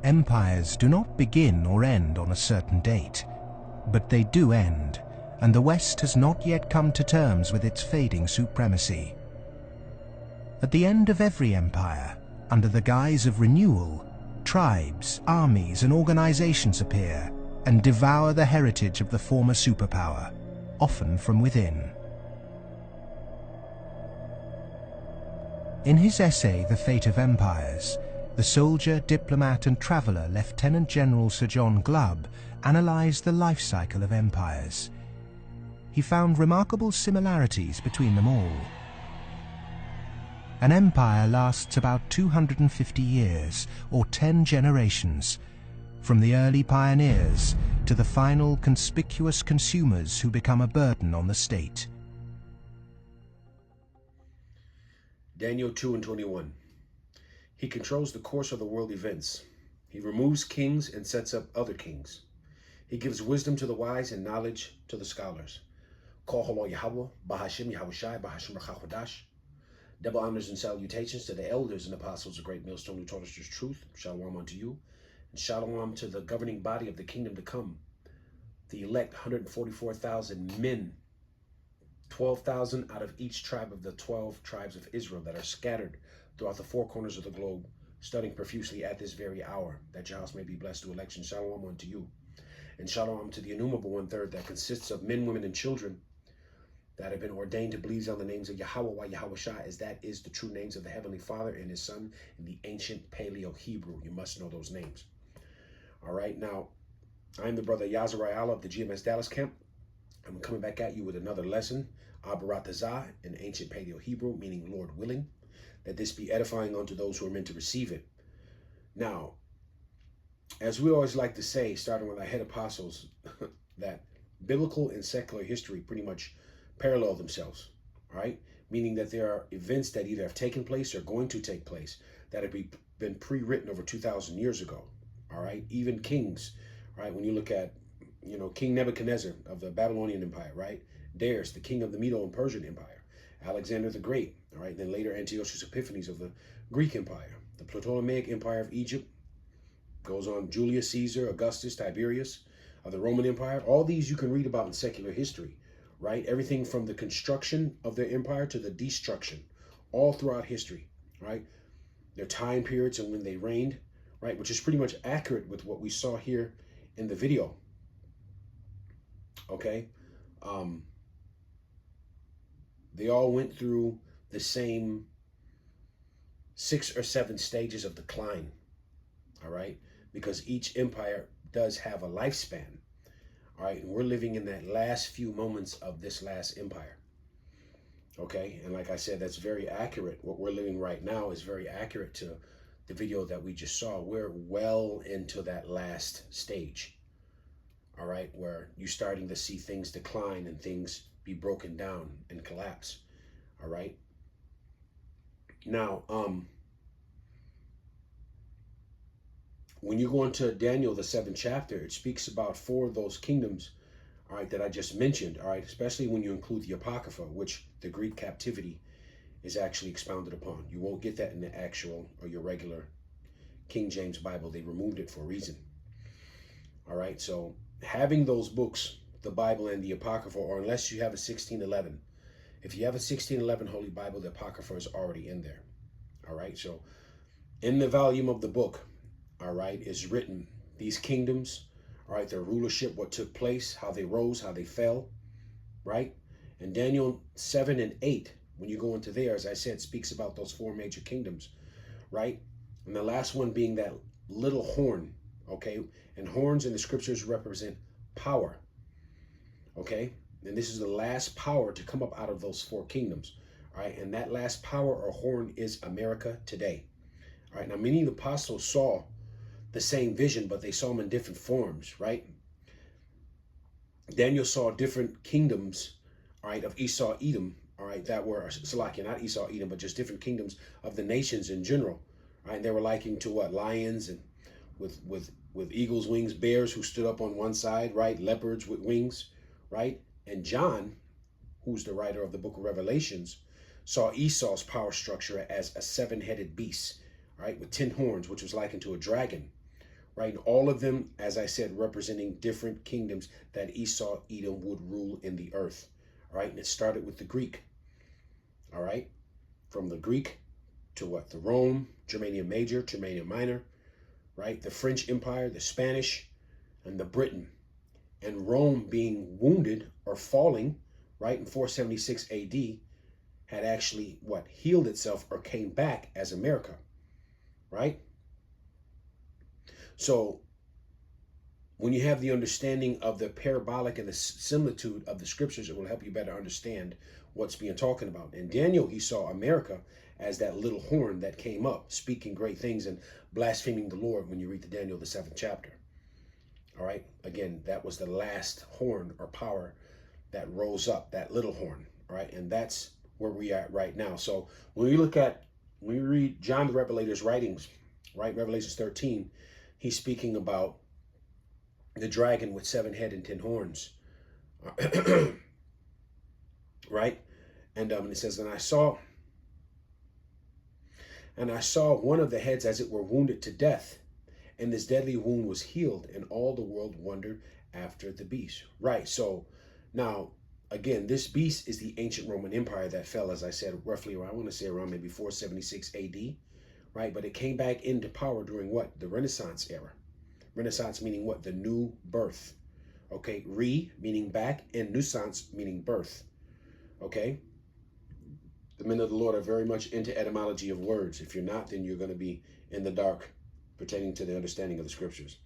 Empires do not begin or end on a certain date, but they do end, and the West has not yet come to terms with its fading supremacy. At the end of every empire, under the guise of renewal, tribes, armies, and organizations appear and devour the heritage of the former superpower, often from within. In his essay, The Fate of Empires, the soldier, diplomat, and traveller Lieutenant General Sir John Glubb analysed the life cycle of empires. He found remarkable similarities between them all. An empire lasts about 250 years, or 10 generations, from the early pioneers to the final conspicuous consumers who become a burden on the state. Daniel 2:21. He controls the course of the world events. He removes kings and sets up other kings. He gives wisdom to the wise and knowledge to the scholars. Kol Halo Yahweh, Bahashim Yahushai, Bahashim Rachachodash. Double honors and salutations to the elders and apostles of Great Millstone who taught us the truth. Shalom unto you. And shalom to the governing body of the kingdom to come. The elect 144,000 men, 12,000 out of each tribe of the 12 tribes of Israel that are scattered throughout the four corners of the globe, studying profusely at this very hour, that your house may be blessed to election. Shalom unto you. And shalom to the innumerable one-third that consists of men, women, and children that have been ordained to believe on the names of Yahweh, Yahweh Shai, as that is the true names of the Heavenly Father and His Son in the ancient Paleo-Hebrew. You must know those names. All right, now, I'm the brother Yazariah of the GMS Dallas camp. I'm coming back at you with another lesson, Abaratazah, in ancient Paleo-Hebrew, meaning Lord willing, that this be edifying unto those who are meant to receive it. Now, as we always like to say, starting with our head apostles, that biblical and secular history pretty much parallel themselves, all right? Meaning that there are events that either have taken place or going to take place that have been pre-written over 2,000 years ago, all right? Even kings, right? When you look at, King Nebuchadnezzar of the Babylonian Empire, right? Darius, the king of the Medo and Persian Empire. Alexander the Great, all right? Then later Antiochus Epiphanes of the Greek Empire. The Ptolemaic Empire of Egypt goes on, Julius Caesar, Augustus, Tiberius of the Roman Empire. All these you can read about in secular history, right? Everything from the construction of their empire to the destruction, all throughout history, right? Their time periods and when they reigned, right? Which is pretty much accurate with what we saw here in the video, okay? They all went through the same 6 or 7 stages of decline, all right? Because each empire does have a lifespan, all right? And we're living in that last few moments of this last empire, okay? And like I said, that's very accurate. What we're living right now is very accurate to the video that we just saw. We're well into that last stage, all right? Where you're starting to see things decline and things be broken down and collapse, all right? Now, when you go into Daniel, the 7th chapter, it speaks about 4 of those kingdoms, all right, that I just mentioned, all right, especially when you include the Apocrypha, which the Greek captivity is actually expounded upon. You won't get that in the actual or your regular King James Bible. They removed it for a reason, all right? So having those books, the Bible and the Apocrypha, or unless you have a 1611, if you have a 1611 Holy Bible, the Apocrypha is already in there, all right? So in the volume of the book, all right, is written these kingdoms, all right, their rulership, what took place, how they rose, how they fell, right? And Daniel 7 and 8, when you go into there, as I said, speaks about those 4 major kingdoms, right? And the last one being that little horn, okay? And horns in the scriptures represent power, okay? And this is the last power to come up out of those 4 kingdoms, all right? And that last power or horn is America today, all right? Now, many of the apostles saw the same vision, but they saw them in different forms, right? Daniel saw different kingdoms, all right, of Esau, Edom, all right, that were, Salakia, not Esau, Edom, but just different kingdoms of the nations in general, right? And they were likened to what? Lions and with eagles' wings, bears who stood up on one side, right? Leopards with wings, right? And John, who's the writer of the book of Revelations, saw Esau's power structure as a 7-headed beast, right? With 10 horns, which was likened to a dragon, right? And all of them, as I said, representing different kingdoms that Esau, Edom would rule in the earth, all right? And it started with the Greek, all right? From the Greek to what? The Rome, Germania Major, Germania Minor, right? The French Empire, the Spanish, and the Britain. And Rome being wounded or falling, right, in 476 AD, had actually, what, healed itself or came back as America, right? So when you have the understanding of the parabolic and the similitude of the scriptures, it will help you better understand what's being talking about. And Daniel, he saw America as that little horn that came up, speaking great things and blaspheming the Lord when you read the Daniel, the 7th chapter. All right. Again, that was the last horn or power that rose up, that little horn. All right. And that's where we are right now. So when we read John the Revelator's writings, right, Revelations 13, he's speaking about the dragon with 7 heads and 10 horns. Right. And it says, and I saw one of the heads as it were wounded to death. And this deadly wound was healed, and all the world wondered after the beast. Right. So now, again, this beast is the ancient Roman Empire that fell, as I said, roughly around, I want to say around maybe 476 AD. Right. But it came back into power during what? The Renaissance era. Renaissance meaning what? The new birth. Okay. Re meaning back, and nuisance meaning birth. Okay. The men of the Lord are very much into etymology of words. If you're not, then you're going to be in the dark pertaining to the understanding of the scriptures.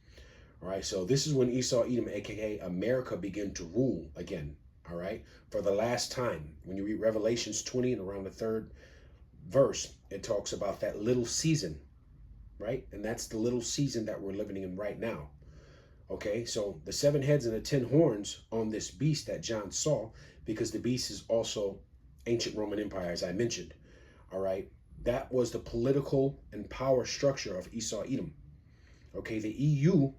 All right, so this is when Esau, Edom, aka America, began to rule again. All right, for the last time. When you read Revelations 20 and around the 3rd verse, it talks about that little season, right? And that's the little season that we're living in right now. Okay, so the 7 heads and the 10 horns on this beast that John saw, because the beast is also ancient Roman Empire, as I mentioned. All right. That was the political and power structure of Esau, Edom. Okay, the EU,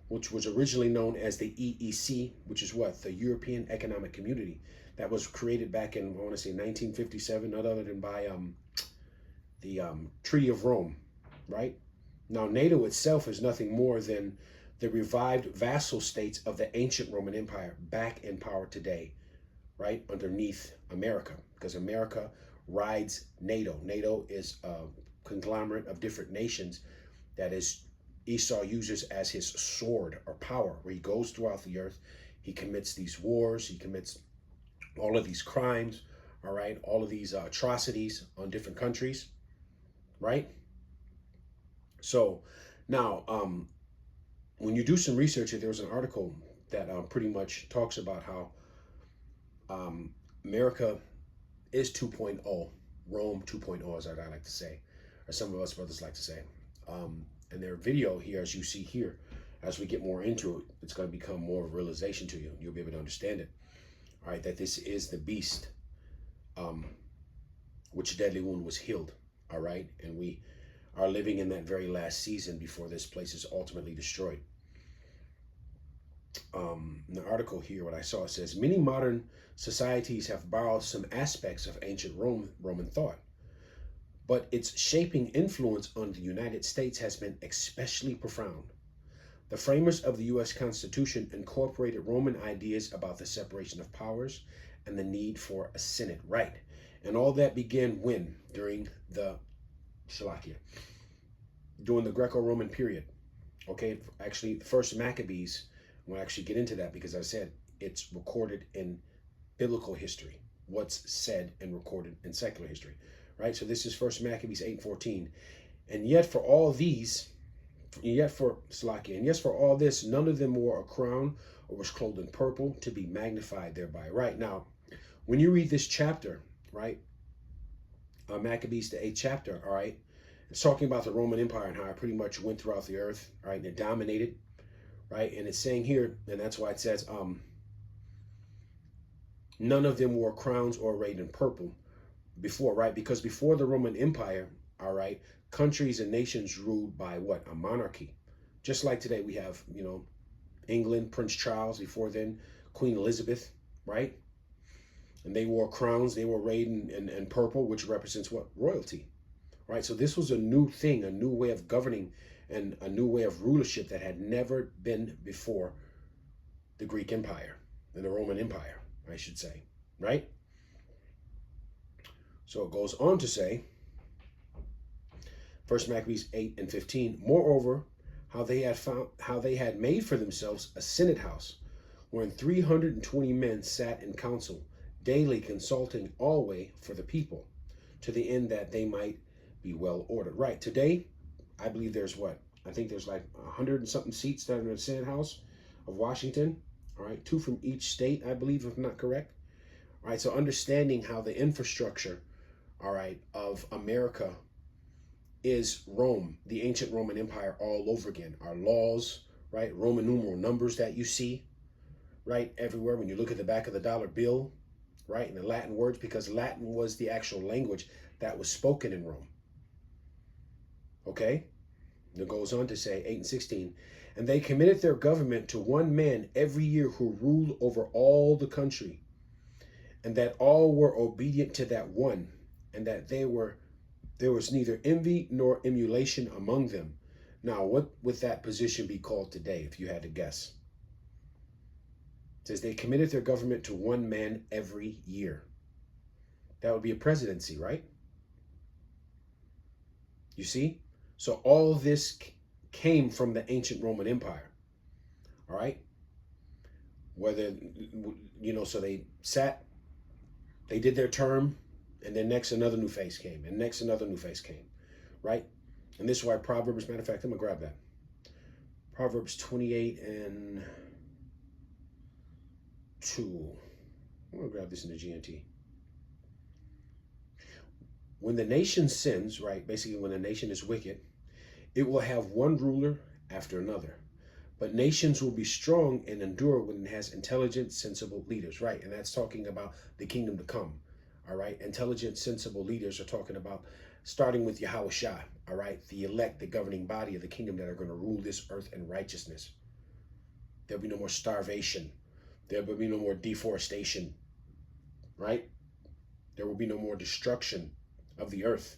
which was originally known as the EEC, which is what? The European Economic Community. That was created back in, I want to say, 1957, not other than by the Treaty of Rome, right? Now, NATO itself is nothing more than the revived vassal states of the ancient Roman Empire back in power today, right, underneath America, because America rides NATO. NATO is a conglomerate of different nations that is Esau uses as his sword or power, where he goes throughout the earth. He commits these wars. He commits all of these crimes, all right, all of these atrocities on different countries, right? So now, when you do some research, there was an article that pretty much talks about how America is 2.0, Rome 2.0, as I like to say, or some of us brothers like to say. And their video here, as you see here, as we get more into it, it's going to become more of a realization to you. You'll be able to understand it. All right, that this is the beast, which deadly wound was healed. All right, and we are living in that very last season before this place is ultimately destroyed. In the article here, what I saw, it says, many modern societies have borrowed some aspects of ancient Roman thought, but its shaping influence on the United States has been especially profound. The framers of the U.S. Constitution incorporated Roman ideas about the separation of powers and the need for a Senate, right? And all that began when? During the during the Greco-Roman period. Okay, actually, the first Maccabees, we'll actually get into that because I said it's recorded in biblical history, what's said and recorded in secular history, right? So this is First Maccabees 8:14. And yet for all these, and yet for all this, none of them wore a crown or was clothed in purple to be magnified thereby. Right now, when you read this chapter, right, Maccabees, the 8th chapter, all right, it's talking about the Roman Empire and how it pretty much went throughout the earth, right, and it dominated, right, and it's saying here, and that's why it says, none of them wore crowns or arrayed in purple before, right, because before the Roman Empire, all right, countries and nations ruled by what? A monarchy. Just like today we have, you know, England, Prince Charles, before then, Queen Elizabeth, right? And they wore crowns, they were arrayed in purple, which represents what? Royalty, right? So this was a new thing, a new way of governing and a new way of rulership that had never been before the Greek Empire and the Roman Empire, I should say, right? So it goes on to say, 1 Maccabees 8:15, moreover, how they had made for themselves a senate house, wherein 320 men sat in council, daily consulting always for the people, to the end that they might be well ordered. Right, today, I believe there's what? I think there's like 100 and something seats that are in the Senate House of Washington. All right, 2 from each state, I believe, if I'm not correct. All right, so understanding how the infrastructure, all right, of America is Rome, the ancient Roman Empire all over again. Our laws, right, Roman numeral numbers that you see, right, everywhere. When you look at the back of the dollar bill, right, and the Latin words, because Latin was the actual language that was spoken in Rome. Okay, it goes on to say 8:16, and they committed their government to one man every year who ruled over all the country, and that all were obedient to that one, and that there was neither envy nor emulation among them. Now, what would that position be called today, if you had to guess? It says they committed their government to one man every year. That would be a presidency, right? You see? So all this came from the ancient Roman Empire. All right? Whether, so they sat, they did their term, and then next another new face came, and next another new face came, right? And this is why Proverbs, matter of fact, I'm going to grab that. Proverbs 28:2. I'm going to grab this in the GNT. When the nation sins, right, basically when a nation is wicked, it will have one ruler after another. But nations will be strong and endure when it has intelligent, sensible leaders, right? And that's talking about the kingdom to come, all right? Intelligent, sensible leaders are talking about starting with Yahushua, all right? The elect, the governing body of the kingdom that are going to rule this earth in righteousness. There'll be no more starvation. There will be no more deforestation, right? There will be no more destruction of the earth,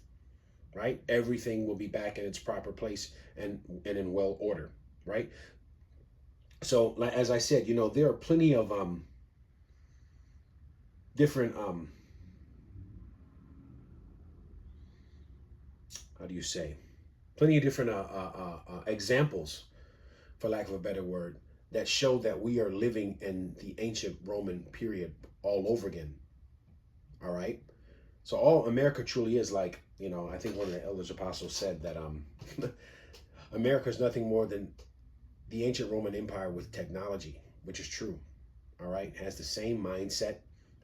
right? Everything will be back in its proper place and in well order, right? So, as I said, there are plenty of different, how do you say? Plenty of different examples, for lack of a better word, that show that we are living in the ancient Roman period all over again. All right? So all America truly is like, I think one of the elders apostles said that America is nothing more than the ancient Roman Empire with technology, which is true. All right? It has the same mindset,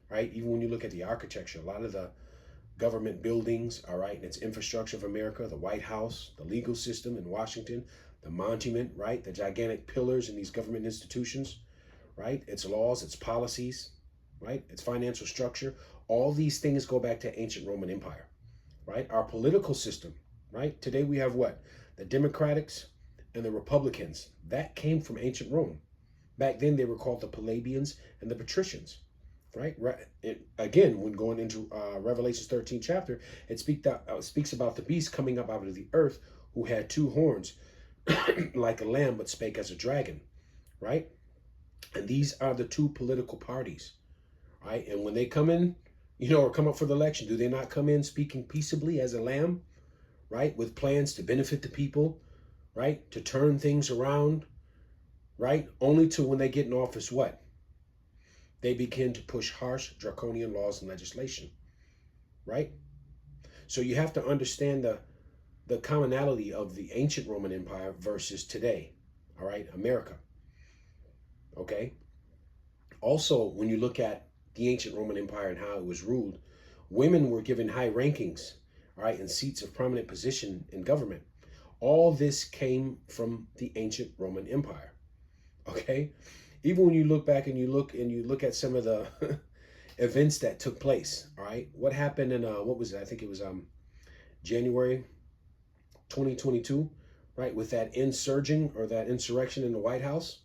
right? Even when you look at the architecture, a lot of the government buildings, all right, and its infrastructure of America, the White House, the legal system in Washington, the monument, right, the gigantic pillars in these government institutions, right, its laws, its policies, right, its financial structure, all these things go back to ancient Roman Empire, right? Our political system, right? Today we have what? The Democrats and the Republicans. That came from ancient Rome. Back then they were called the Palladians and the Patricians, right? Again, when going into Revelation 13 chapter, it speaks about the beast coming up out of the earth who had 2 horns like a lamb but spake as a dragon, right? And these are the 2 political parties, right? And when they come in, or come up for the election, do they not come in speaking peaceably as a lamb, right? With plans to benefit the people, right? To turn things around, right? Only to when they get in office, what? They begin to push harsh, draconian laws and legislation, right? So you have to understand the commonality of the ancient Roman Empire versus today, all right? America, okay? Also, when you look at the ancient Roman Empire and how it was ruled, women were given high rankings, all right, and seats of prominent position in government. All this came from the ancient Roman Empire, okay? Even when you look back and you look at some of the events that took place, all right? What happened in, what was it? I think it was January 2022, right? With that insurrection in the White House,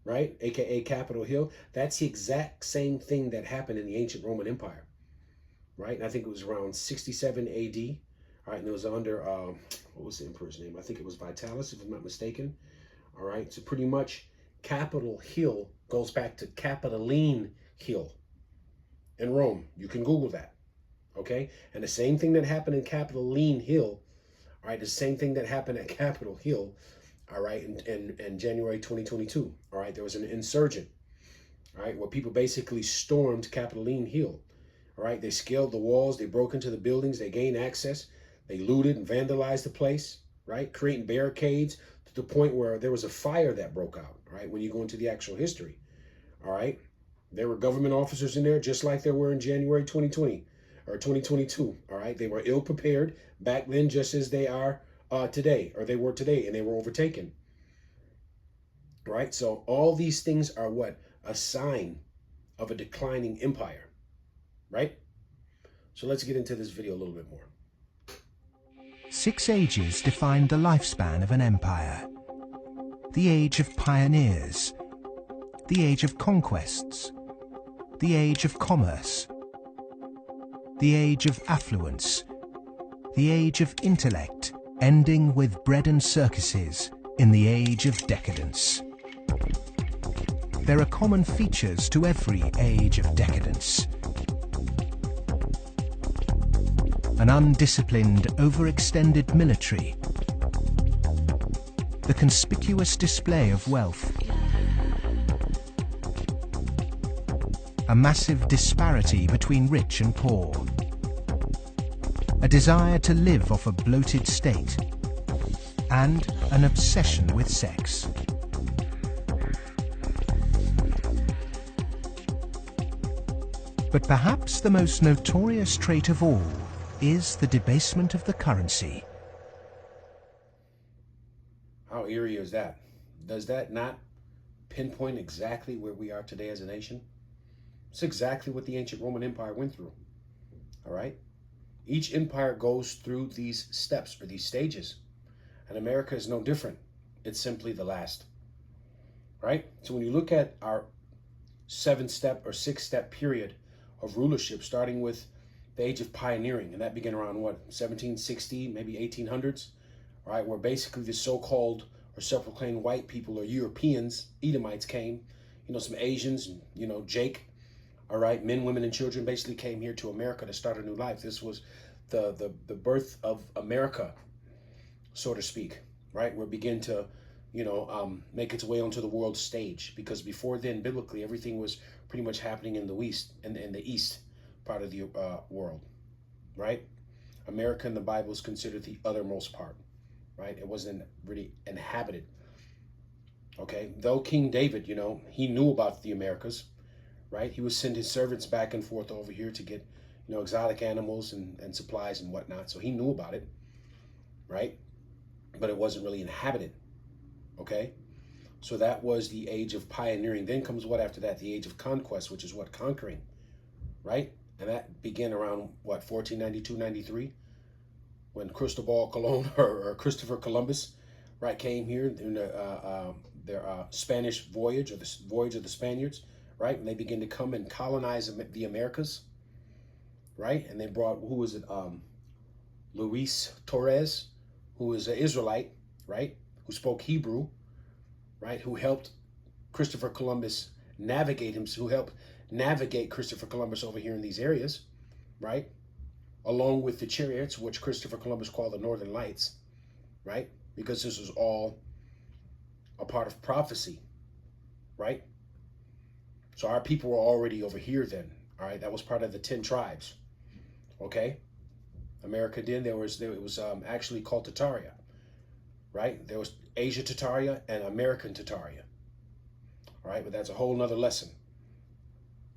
right? AKA Capitol Hill. That's the exact same thing that happened in the ancient Roman Empire, right? And I think it was around 67 AD, all right? And it was under, what was the emperor's name? I think it was Vitalis, if I'm not mistaken. All right, so pretty much Capitol Hill goes back to Capitoline Hill in Rome. You can Google that, okay? And the same thing that happened in Capitoline Hill, all right, the same thing that happened at Capitol Hill, all right, in January 2022, all right, there was an insurgent, all right, where people basically stormed Capitoline Hill, all right? They scaled the walls, they broke into the buildings, they gained access, they looted and vandalized the place, right? Creating barricades to the point where there was a fire that broke out, right? When you go into the actual history, all right? There were government officers in there just like there were in January 2020 or 2022, all right? They were ill prepared back then just as they are today, or they were today, and they were overtaken, right? So all these things are what? A sign of a declining empire, right? So let's get into this video a little bit more. 6 ages defined the lifespan of an empire. The age of pioneers, the age of conquests, the age of commerce, the age of affluence, the age of intellect, ending with bread and circuses in the age of decadence. There are common features to every age of decadence. An undisciplined, overextended military, the conspicuous display of wealth, a massive disparity between rich and poor, a desire to live off a bloated state, and an obsession with sex. But perhaps the most notorious trait of all is the debasement of the currency. How eerie is that? Does that not pinpoint exactly where we are today as a nation? It's exactly what the ancient Roman Empire went through, all right? Each empire goes through these steps or these stages, and America is no different. It's simply the last, right? So when you look at our 7-step or 6-step period of rulership, starting with the age of pioneering, and that began around what, 1760, maybe 1800s, right? Where basically the so-called or self-proclaimed white people or Europeans, Edomites came, some Asians, Jake, all right, men, women, and children basically came here to America to start a new life. This was the birth of America, so to speak, right? Where it began to, make its way onto the world stage, because before then, biblically, everything was pretty much happening in the West, in the East part of the world, right? America in the Bible is considered the othermost part, right? It wasn't really inhabited, okay? Though King David, he knew about the Americas, right? He would send his servants back and forth over here to get, exotic animals and supplies and whatnot. So he knew about it, right? But it wasn't really inhabited, okay? So that was the age of pioneering. Then comes what after that? The age of conquest, which is what? Conquering, right? And that began around what, 1492, 93, when Cristobal Colon or Christopher Columbus, right, came here in their Spanish voyage, or the voyage of the Spaniards, right? And they began to come and colonize the Americas, right? And they brought, who was it? Luis Torres, who was an Israelite, right? Who spoke Hebrew, right? Who helped Christopher Columbus navigate him, who helped navigate Christopher Columbus over here in these areas, right? Along with the chariots, which Christopher Columbus called the Northern Lights, right? Because this was all a part of prophecy, right? So our people were already over here then, all right? That was part of the 10 tribes, okay? America then, it was actually called Tataria, right? There was Asia Tataria and American Tataria, all right? But that's a whole nother lesson.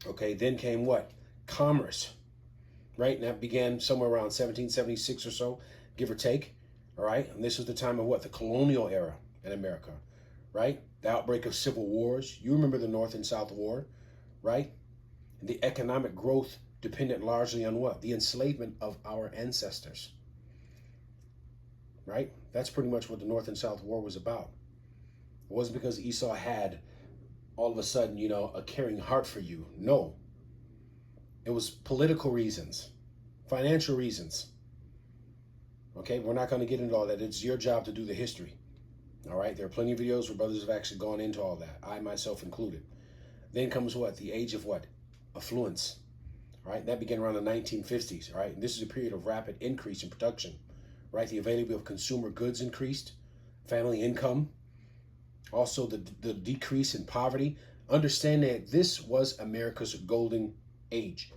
Okay, then came what? Commerce, right? And that began somewhere around 1776 or so, give or take, all right? And this was the time of what? The colonial era in America, right? The outbreak of civil wars. You remember the North and South War, right? And the economic growth depended largely on what? The enslavement of our ancestors, right? That's pretty much what the North and South War was about. It wasn't because Esau had all of a sudden, a caring heart for you. No. It was political reasons, financial reasons, Okay, we're not going to get into all that. It's your job to do the history. All right, there are plenty of videos where brothers have actually gone into all that, I myself included. Then comes what? The age of what? Affluence. All right, that began around the 1950s. All right, and this is a period of rapid increase in production. Right, the availability of consumer goods increased, family income, also the decrease in poverty. Understand that this was America's golden age.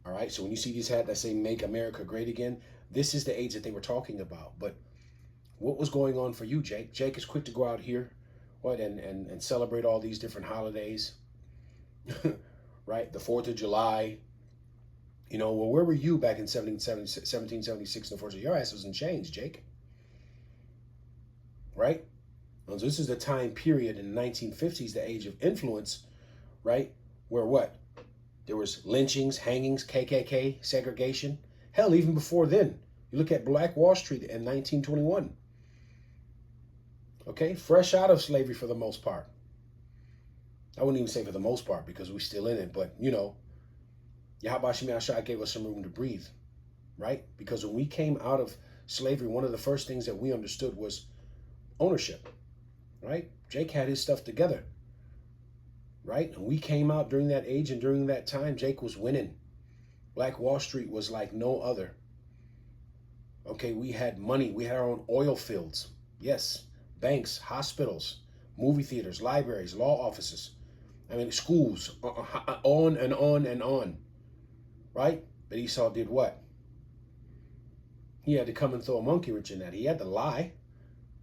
All right, so when you see these hats that say "Make America Great Again," this is the age that they were talking about. But what was going on for you, Jake? Jake is quick to go out here, and celebrate all these different holidays, right? The 4th of July. You know, well, where were you back in 1776 and the 4th of July? Your ass was in chains, Jake. Right? So this is the time period in the 1950s, the age of influence, right? Where what? There was lynchings, hangings, KKK, segregation. Hell, even before then. You look at Black Wall Street in 1921. Okay, fresh out of slavery for the most part. I wouldn't even say for the most part because we're still in it, but you know, Yahweh Shemi Ashai gave us some room to breathe, right? Because when we came out of slavery, one of the first things that we understood was ownership, right? Jake had his stuff together, right? And we came out during that age, and during that time, Jake was winning. Black Wall Street was like no other. Okay, we had money. We had our own oil fields. Yes, banks, hospitals, movie theaters, libraries, law offices. I mean, schools, on and on and on, right? But Esau did what? He had to come and throw a monkey wrench in that. He had to lie.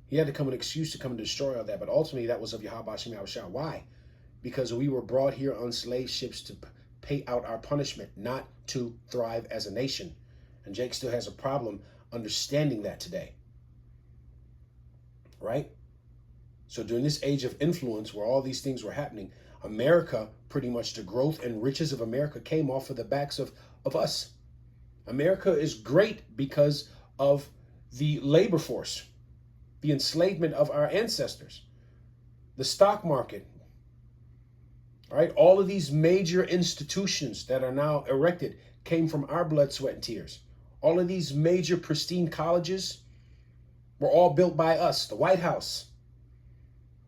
He had to come an excuse to come and destroy all that. But ultimately, that was of Yahweh Shem Yahushua. Why? Because we were brought here on slave ships to pay out our punishment, not to thrive as a nation. And Jake still has a problem understanding that today. Right? So during this age of influence where all these things were happening, America, pretty much the growth and riches of America came off of the backs of us. America is great because of the labor force, the enslavement of our ancestors, the stock market, all right? All of these major institutions that are now erected came from our blood, sweat, and tears. All of these major pristine colleges were all built by us, the White House,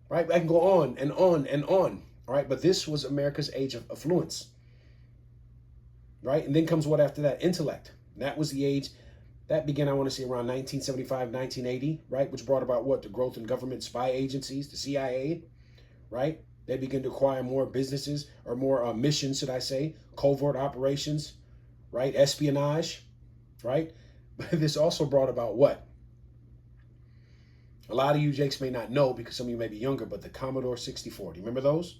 right? I can go on and on and on, all right? But this was America's age of affluence, right? And then comes what after that? Intellect. And that was the age that began, I want to say, around 1975, 1980, right? Which brought about what? The growth in government spy agencies, the CIA, right? They began to acquire more businesses or more missions, should I say, covert operations, right? Espionage, right? But this also brought about what? A lot of you Jakes may not know because some of you may be younger, but the Commodore 64. Do you remember those?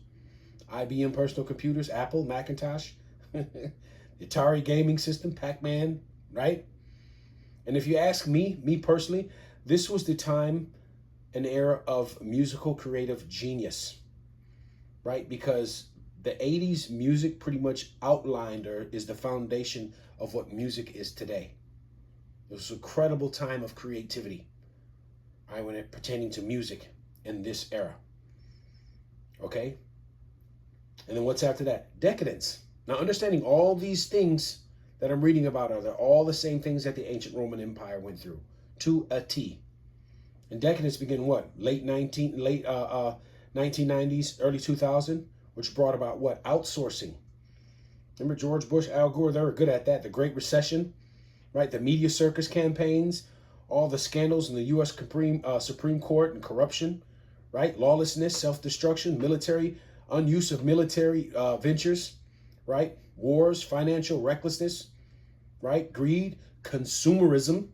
IBM personal computers, Apple, Macintosh, the Atari gaming system, Pac-Man, right? And if you ask me personally, this was the time, an era of musical creative genius, right? Because the 80s music pretty much outlined or is the foundation of what music is today. It was an incredible time of creativity, right, when it pertaining to music in this era. Okay? And then what's after that? Decadence. Now, understanding all these things that I'm reading about are all the same things that the ancient Roman Empire went through to a T. And decadence began what? Late 1990s, early 2000, which brought about what? Outsourcing. Remember George Bush, Al Gore, they were good at that. The Great Recession, right? The media circus campaigns, all the scandals in the U.S. Supreme Court and corruption, right? Lawlessness, self-destruction, military, unuse of military ventures, right? Wars, financial recklessness, right? Greed, consumerism,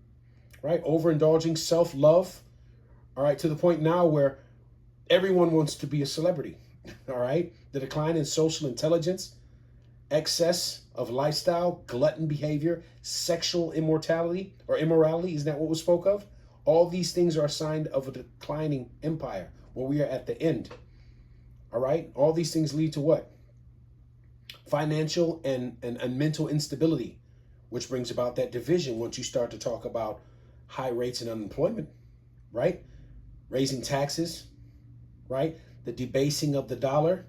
right? Overindulging, self-love, all right? To the point now where everyone wants to be a celebrity, all right? The decline in social intelligence, excess of lifestyle, glutton behavior, sexual immorality, isn't that what was spoke of? All these things are a sign of a declining empire where we are at the end, all right? All these things lead to what? Financial and mental instability, which brings about that division once you start to talk about high rates and unemployment, right? Raising taxes, right? The debasing of the dollar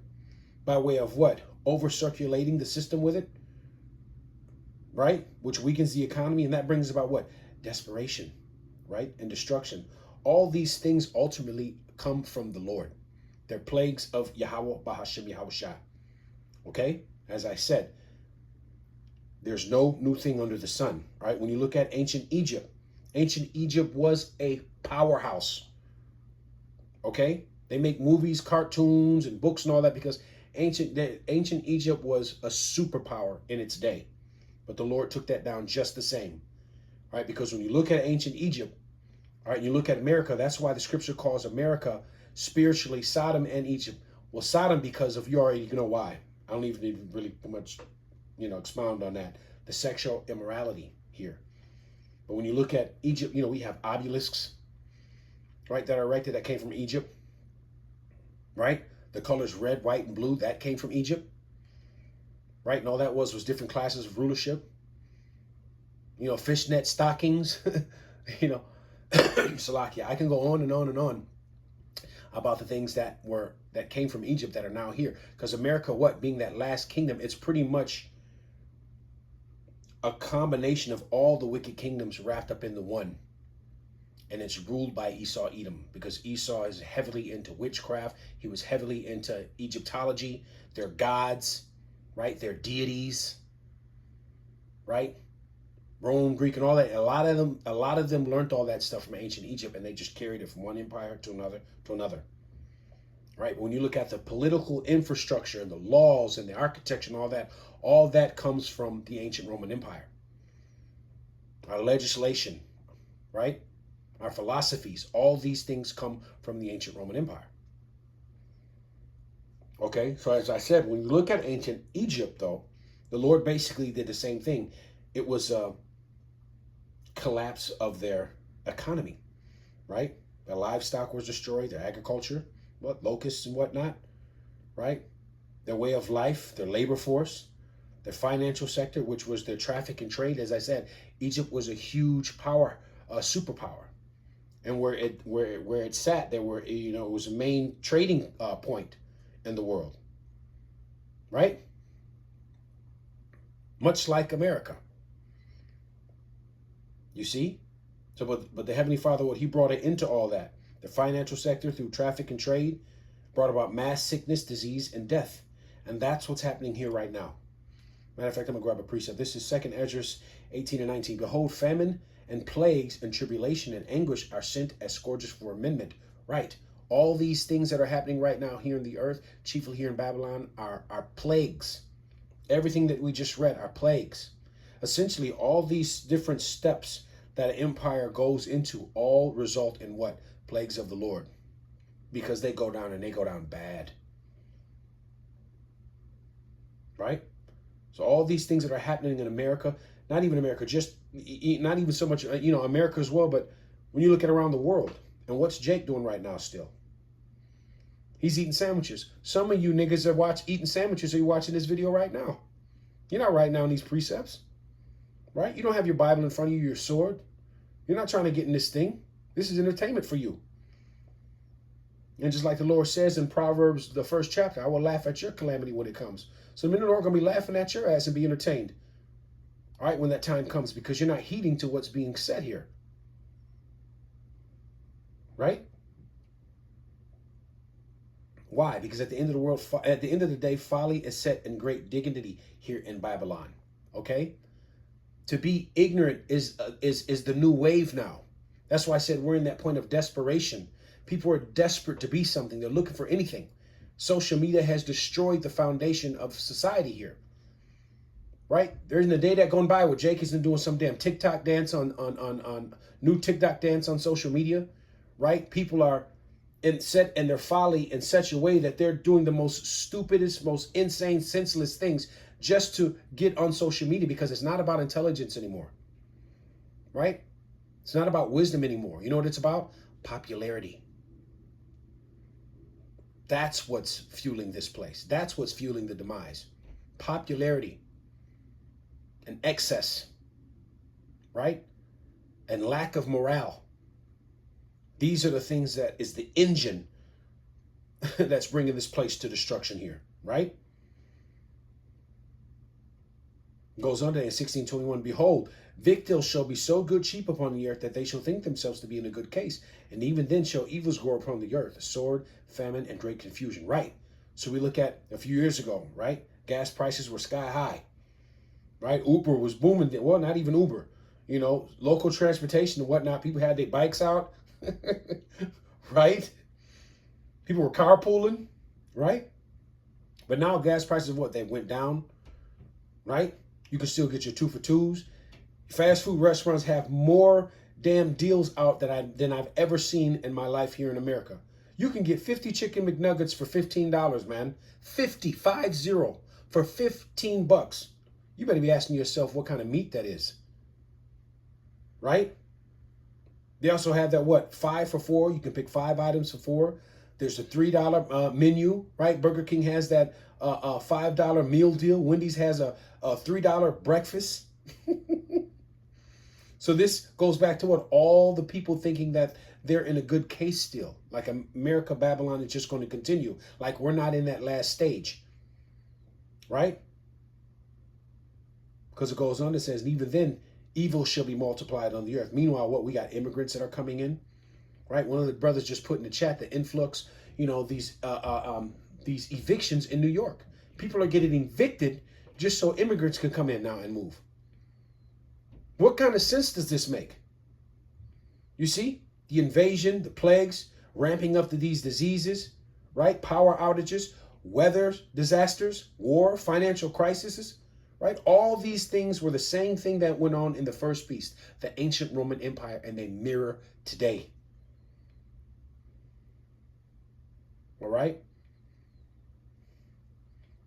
by way of what? Over-circulating the system with it, right? Which weakens the economy, and that brings about what? Desperation. right? And destruction. All these things ultimately come from the Lord. They're plagues of Yahweh Bahashem Yahushua. Okay? As I said, there's no new thing under the sun, right? When you look at ancient Egypt was a powerhouse. Okay? They make movies, cartoons, and books and all that because ancient Egypt was a superpower in its day. But the Lord took that down just the same, right? Because when you look at ancient Egypt, all right, you look at America, that's why the scripture calls America spiritually Sodom and Egypt. Well, Sodom because of, you already know why. I don't even need really much, expound on that. The sexual immorality here. But when you look at Egypt, we have obelisks, right, that are erected that came from Egypt, right? The colors red, white, and blue, that came from Egypt, right? And all that was different classes of rulership. Fishnet stockings, Salakia. I can go on and on and on about the things that came from Egypt that are now here. Because America, being that last kingdom, it's pretty much a combination of all the wicked kingdoms wrapped up into one. And it's ruled by Esau Edom, because Esau is heavily into witchcraft. He was heavily into Egyptology, their gods, right? Their deities, right? Rome, Greek, and all that. A lot of them learned all that stuff from ancient Egypt, and they just carried it from one empire to another. Right? But when you look at the political infrastructure and the laws and the architecture and all that comes from the ancient Roman Empire. Our legislation, right? Our philosophies, all these things come from the ancient Roman Empire. Okay, so as I said, when you look at ancient Egypt, though, the Lord basically did the same thing. It was a collapse of their economy, right? Their livestock was destroyed, their agriculture, locusts and whatnot, right? Their way of life, their labor force, their financial sector, which was their traffic and trade. As I said, Egypt was a huge power, a superpower. And where it sat, it was a main trading point in the world, right? Much like America. You see? So, but the Heavenly Father, He brought it into all that. The financial sector through traffic and trade brought about mass sickness, disease, and death. And that's what's happening here right now. Matter of fact, I'm going to grab a precept. This is 2nd Esdras 18 and 19. Behold, famine and plagues and tribulation and anguish are sent as scourges for amendment. Right. All these things that are happening right now here in the earth, chiefly here in Babylon, are plagues. Everything that we just read are plagues. Essentially, all these different steps that an empire goes into all result in what? Plagues of the Lord. Because they go down, and they go down bad. Right? So all these things that are happening in America, not even America, not even so much, America as well, but when you look at around the world, and what's Jake doing right now still? He's eating sandwiches. Some of you niggas that eating sandwiches, are you watching this video right now? You're not writing down these precepts, right? You don't have your Bible in front of you, your sword. You're not trying to get in this thing. This is entertainment for you. And just like the Lord says in Proverbs, the 1st chapter, I will laugh at your calamity when it comes. So the men of the Lord are going to be laughing at your ass and be entertained. All right, when that time comes, because you're not heeding to what's being said here. Right? Why? Because at the end of the day, folly is set in great dignity here in Babylon. Okay? To be ignorant is the new wave now. That's why I said we're in that point of desperation. People are desperate to be something. They're looking for anything. Social media has destroyed the foundation of society here. Right? There isn't a day that gone by where Jake isn't doing some damn TikTok dance on new TikTok dance on social media. Right? People are set in their folly in such a way that they're doing the most stupidest, most insane, senseless things just to get on social media, because it's not about intelligence anymore. Right? It's not about wisdom anymore. You know what it's about? Popularity. That's what's fueling this place. That's what's fueling the demise. Popularity and excess, right? And lack of morale. These are the things that is the engine that's bringing this place to destruction here, right? It goes on to in 16:21, behold, Victuals shall be so good cheap upon the earth that they shall think themselves to be in a good case. And even then shall evils grow upon the earth, sword, famine, and great confusion. Right. So we look at a few years ago, right? Gas prices were sky high, right? Uber was booming. Well, not even Uber. You know, local transportation and whatnot. People had their bikes out, right? People were carpooling, right? But now gas prices, what, they went down, right? You can still get your 2 for 2s. Fast food restaurants have more damn deals out than I've ever seen in my life here in America. You can get 50 chicken McNuggets for $15, man. 50 for 15 bucks. You better be asking yourself what kind of meat that is, right? They also have that, what, 5 for $4. You can pick 5 items for $4. There's a $3 menu, right? Burger King has that $5 meal deal. Wendy's has a $3 breakfast. So this goes back to what all the people thinking that they're in a good case still. Like America, Babylon is just going to continue. Like we're not in that last stage, right? Because it goes on, it says, and even then, evil shall be multiplied on the earth. Meanwhile, what, we got immigrants that are coming in, right? One of the brothers just put in the chat the influx, you know, these evictions in New York. People are getting evicted just so immigrants can come in now and move. What kind of sense does this make? You see, the invasion, the plagues, ramping up to these diseases, right? Power outages, weather disasters, war, financial crises, right? All these things were the same thing that went on in the first beast, the ancient Roman Empire, and they mirror today. All right?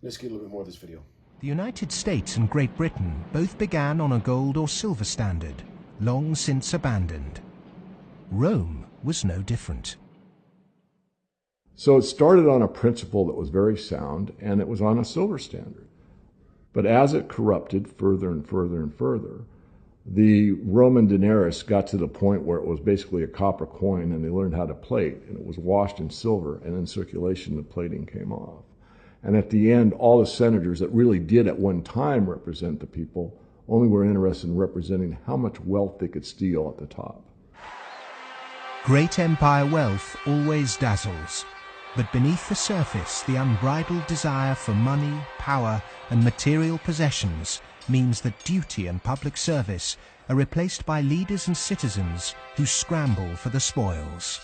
Let's get a little bit more of this video. The United States and Great Britain both began on a gold or silver standard, long since abandoned. Rome was no different. So it started on a principle that was very sound, and it was on a silver standard. But as it corrupted further and further and further, the Roman denarius got to the point where it was basically a copper coin, and they learned how to plate, and it was washed in silver, and in circulation the plating came off. And at the end, all the senators that really did at one time represent the people only were interested in representing how much wealth they could steal at the top. Great empire wealth always dazzles, but beneath the surface, the unbridled desire for money, power, and material possessions means that duty and public service are replaced by leaders and citizens who scramble for the spoils.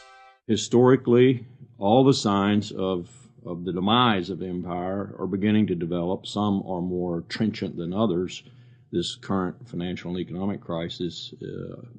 Historically, all the signs of the demise of empire are beginning to develop. Some are more trenchant than others. This current financial and economic crisis,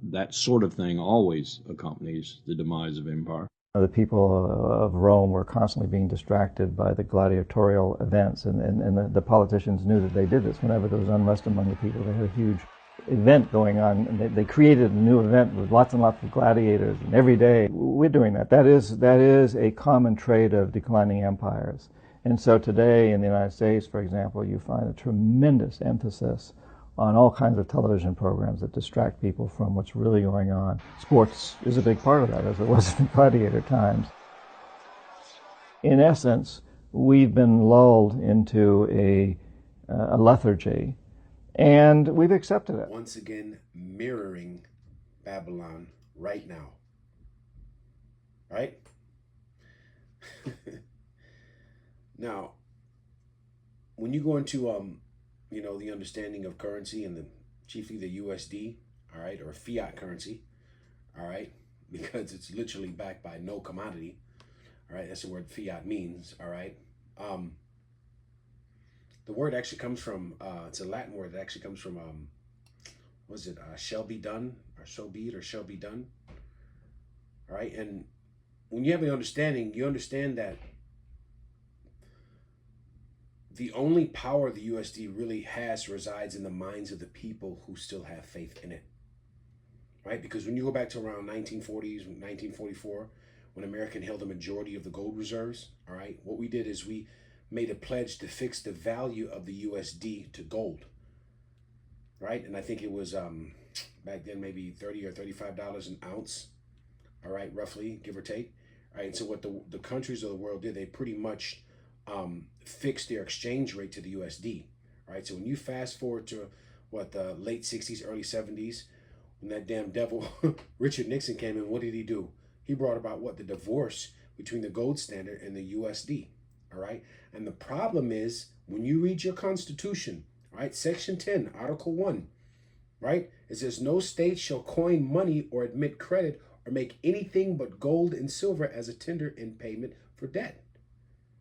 that sort of thing always accompanies the demise of empire. The people of Rome were constantly being distracted by the gladiatorial events, and the politicians knew that they did this. Whenever there was unrest among the people, they had a huge event going on, and they created a new event with lots and lots of gladiators, and every day we're doing that. That is a common trait of declining empires. And so today in the United States, for example, you find a tremendous emphasis on all kinds of television programs that distract people from what's really going on. Sports is a big part of that, as it was in gladiator times. In essence, we've been lulled into a lethargy, and we've accepted it. Once again, mirroring Babylon right now. Right? Now, when you go into the understanding of currency and chiefly the USD, all right, or fiat currency, all right, because it's literally backed by no commodity, all right, that's the word fiat means, all right. The word actually comes from, it's a Latin word that actually comes from, shall be done, or so be it, or shall be done, all right. And when you have an understanding, you understand that the only power the USD really has resides in the minds of the people who still have faith in it, right? Because when you go back to around 1940s, 1944, when America held the majority of the gold reserves, all right, what we did is we made a pledge to fix the value of the USD to gold, right? And I think it was back then maybe $30 or $35 an ounce, all right, roughly, give or take, all right? So what the countries of the world did, they pretty much fixed their exchange rate to the USD, right? So when you fast forward to the late 60s, early 70s, when that damn devil Richard Nixon came in. What did he do? He brought about what? The divorce between the gold standard and the USD. All right. And the problem is, when you read your Constitution, right, Section 10, Article 1, right, it says no state shall coin money or admit credit or make anything but gold and silver as a tender in payment for debt.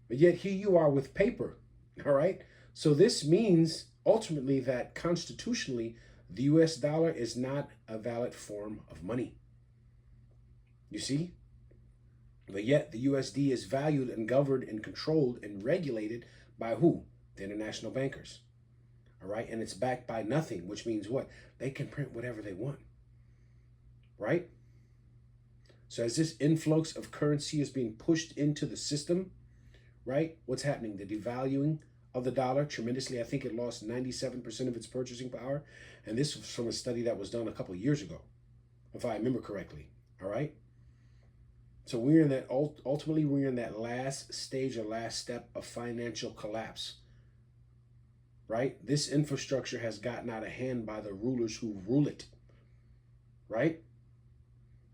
But yet here you are with paper. All right. So this means ultimately that constitutionally, the US dollar is not a valid form of money. You see? But yet the USD is valued and governed and controlled and regulated by who? The international bankers. All right. And it's backed by nothing, which means what? They can print whatever they want. Right? So as this influx of currency is being pushed into the system, right? What's happening? The devaluing of the dollar tremendously. I think it lost 97% of its purchasing power. And this was from a study that was done a couple of years ago, if I remember correctly. All right. So we're in that, ultimately, we're in that last stage or last step of financial collapse. Right? This infrastructure has gotten out of hand by the rulers who rule it. Right?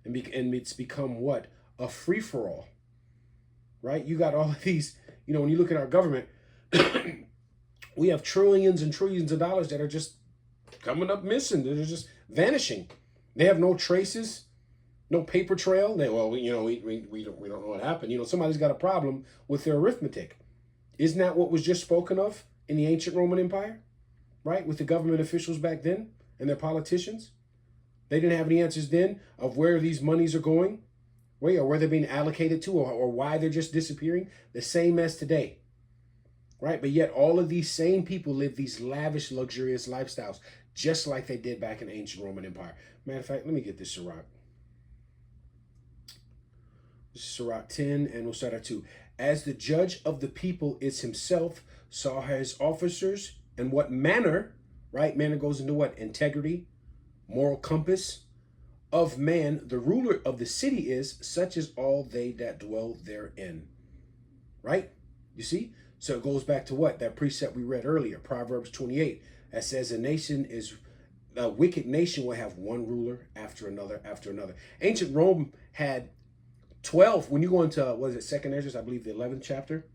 And it's become what? A free-for-all. Right? You got all of these, when you look at our government, we have trillions and trillions of dollars that are just coming up missing. They're just vanishing. They have no traces, no paper trail. We don't know what happened. Somebody's got a problem with their arithmetic. Isn't that what was just spoken of in the ancient Roman Empire? Right? With the government officials back then and their politicians. They didn't have any answers then of where these monies are going, or where they're being allocated to, or why they're just disappearing. The same as today. Right? But yet all of these same people live these lavish, luxurious lifestyles, just like they did back in the ancient Roman Empire. Matter of fact, let me get this Sirach. This is Sirach 10, and we'll start at 2. As the judge of the people is himself, saw his officers, and what manner, right? Manner goes into what? Integrity, moral compass of man. The ruler of the city is, such as all they that dwell therein. Right? You see? So it goes back to what? That precept we read earlier, Proverbs 28, that says a wicked nation will have one ruler after another after another. Ancient Rome had 12. When you go into, what is it, Second Ezra, I believe the 11th chapter,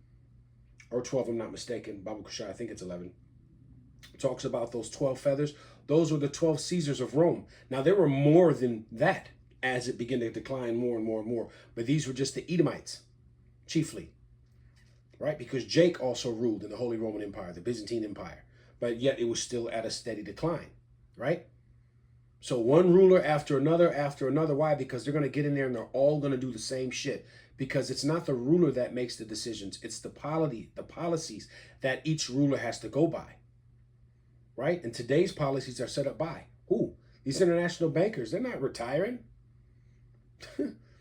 or 12, I'm not mistaken, Baba Kushai, I think it's 11. It talks about those 12 feathers. Those were the 12 Caesars of Rome. Now, there were more than that as it began to decline more and more and more. But these were just the Edomites, chiefly. Right? Because Jake also ruled in the Holy Roman Empire, the Byzantine Empire. But yet it was still at a steady decline. Right? So one ruler after another after another. Why? Because they're going to get in there and they're all going to do the same shit. Because it's not the ruler that makes the decisions. It's the policies that each ruler has to go by. Right? And today's policies are set up by who? These international bankers. They're not retiring.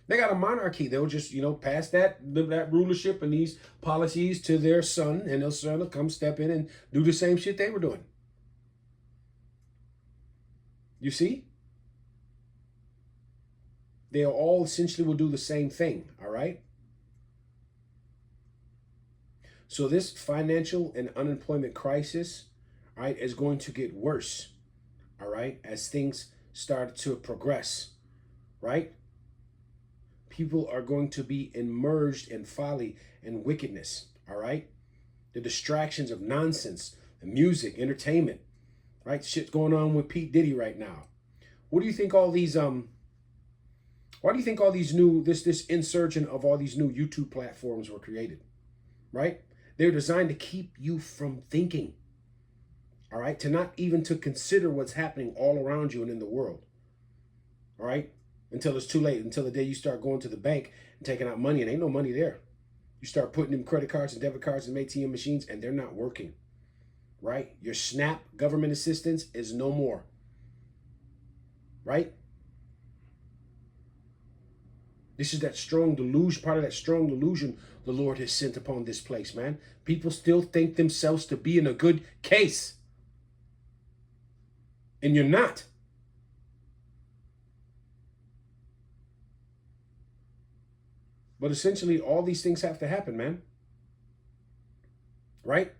They got a monarchy. They'll just, pass that rulership and these policies to their son, and their son will come step in and do the same shit they were doing. You see? They all essentially will do the same thing, all right? So this financial and unemployment crisis, all right, is going to get worse, all right, as things start to progress, right? People are going to be immersed in folly and wickedness, all right? The distractions of nonsense, the music, entertainment, right? Shit's going on with Pete Diddy right now. What do you think all these, why do you think all these new, this insurgent of all these new YouTube platforms were created, right? They're designed to keep you from thinking, all right? To not even to consider what's happening all around you and in the world, all right? Until it's too late, until the day you start going to the bank and taking out money and ain't no money there. You start putting in credit cards and debit cards and ATM machines and they're not working, right? Your SNAP government assistance is no more, right? This is that strong delusion, part of that strong delusion the Lord has sent upon this place, man. People still think themselves to be in a good case. And you're not. But essentially, all these things have to happen, man. Right?